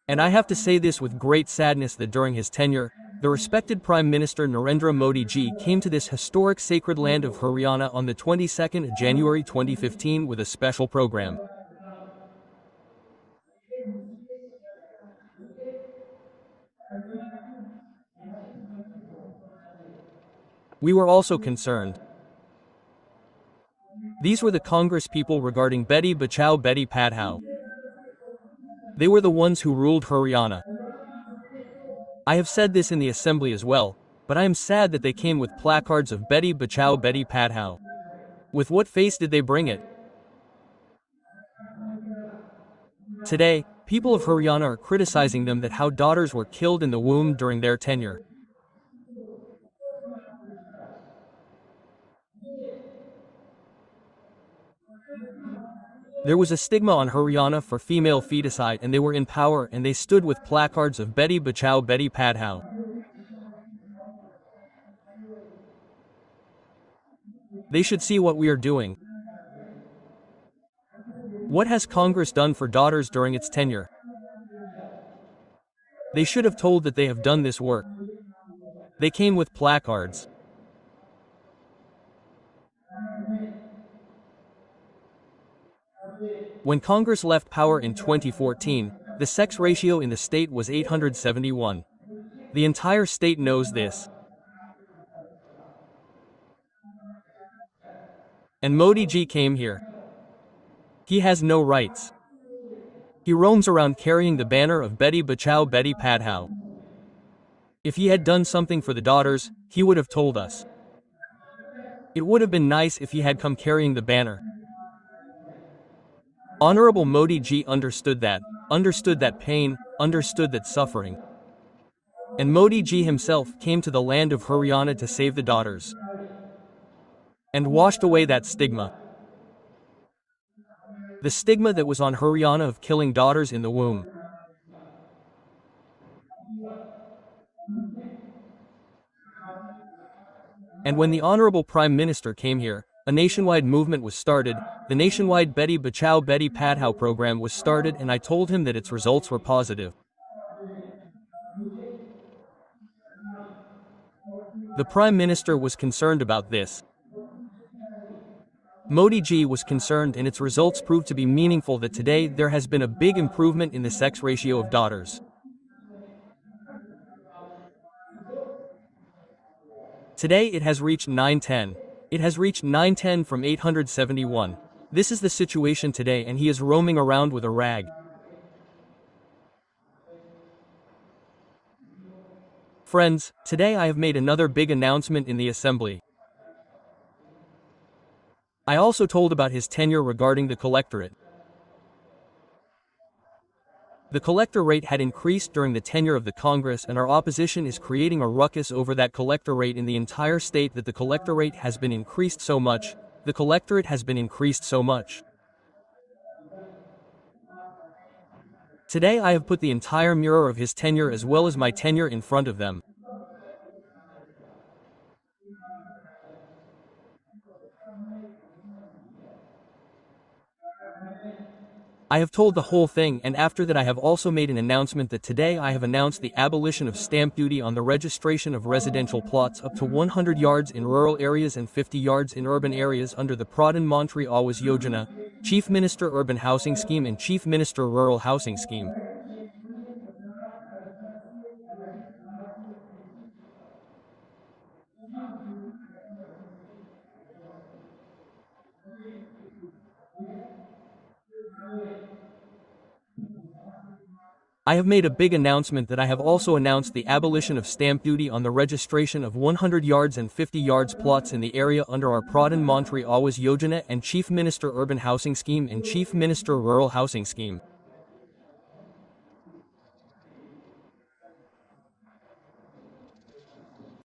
And I have to say this with great sadness that during his tenure, the respected Prime Minister Narendra Modi ji came to this historic sacred land of Haryana on the 22nd of January 2015 with a special program. We were also concerned. These were the Congress people regarding Beti Bachao Beti Padhao. They were the ones who ruled Haryana. I have said this in the assembly as well, but I am sad that they came with placards of Beti Bachao Beti Padhao. With what face did they bring it? Today, people of Haryana are criticizing them that how daughters were killed in the womb during their tenure. There was a stigma on Haryana for female feticide, and they were in power and they stood with placards of Beti Bachao Beti Padhao. They should see what we are doing. What has Congress done for daughters during its tenure? They should have told that they have done this work. They came with placards. When Congress left power in 2014, the sex ratio in the state was 871. The entire state knows this. And Modi ji came here. He has no rights. He roams around carrying the banner of Beti Bachao Beti Padhao. If he had done something for the daughters, he would have told us. It would have been nice if he had come carrying the banner. Honorable Modi ji understood that pain, understood that suffering. And Modi ji himself came to the land of Haryana to save the daughters. And washed away that stigma. The stigma that was on Haryana of killing daughters in the womb. And when the Honorable Prime Minister came here, a nationwide movement was started. The nationwide Beti Bachao Beti Padhao program was started, and I told him that its results were positive. The Prime Minister was concerned about this. Modi ji was concerned, and its results proved to be meaningful that today there has been a big improvement in the sex ratio of daughters. Today it has reached 910. It has reached 910 from 871. This is the situation today, and he is roaming around with a rag. Friends, today I have made another big announcement in the assembly. I also told about his tenure regarding the collectorate. The collector rate had increased during the tenure of the Congress, and our opposition is creating a ruckus over that collector rate in the entire state, that the collector rate has been increased so much. The collectorate has been increased so much. Today I have put the entire mirror of his tenure as well as my tenure in front of them. I have told the whole thing, and after that I have also made an announcement that today I have announced the abolition of stamp duty on the registration of residential plots up to 100 yards in rural areas and 50 yards in urban areas under the Pradhan Mantri Awas Yojana, Chief Minister Urban Housing Scheme and Chief Minister Rural Housing Scheme. I have made a big announcement that I have also announced the abolition of stamp duty on the registration of 100 yards and 50 yards plots in the area under our Pradhan Mantri Awas Yojana and Chief Minister Urban Housing Scheme and Chief Minister Rural Housing Scheme.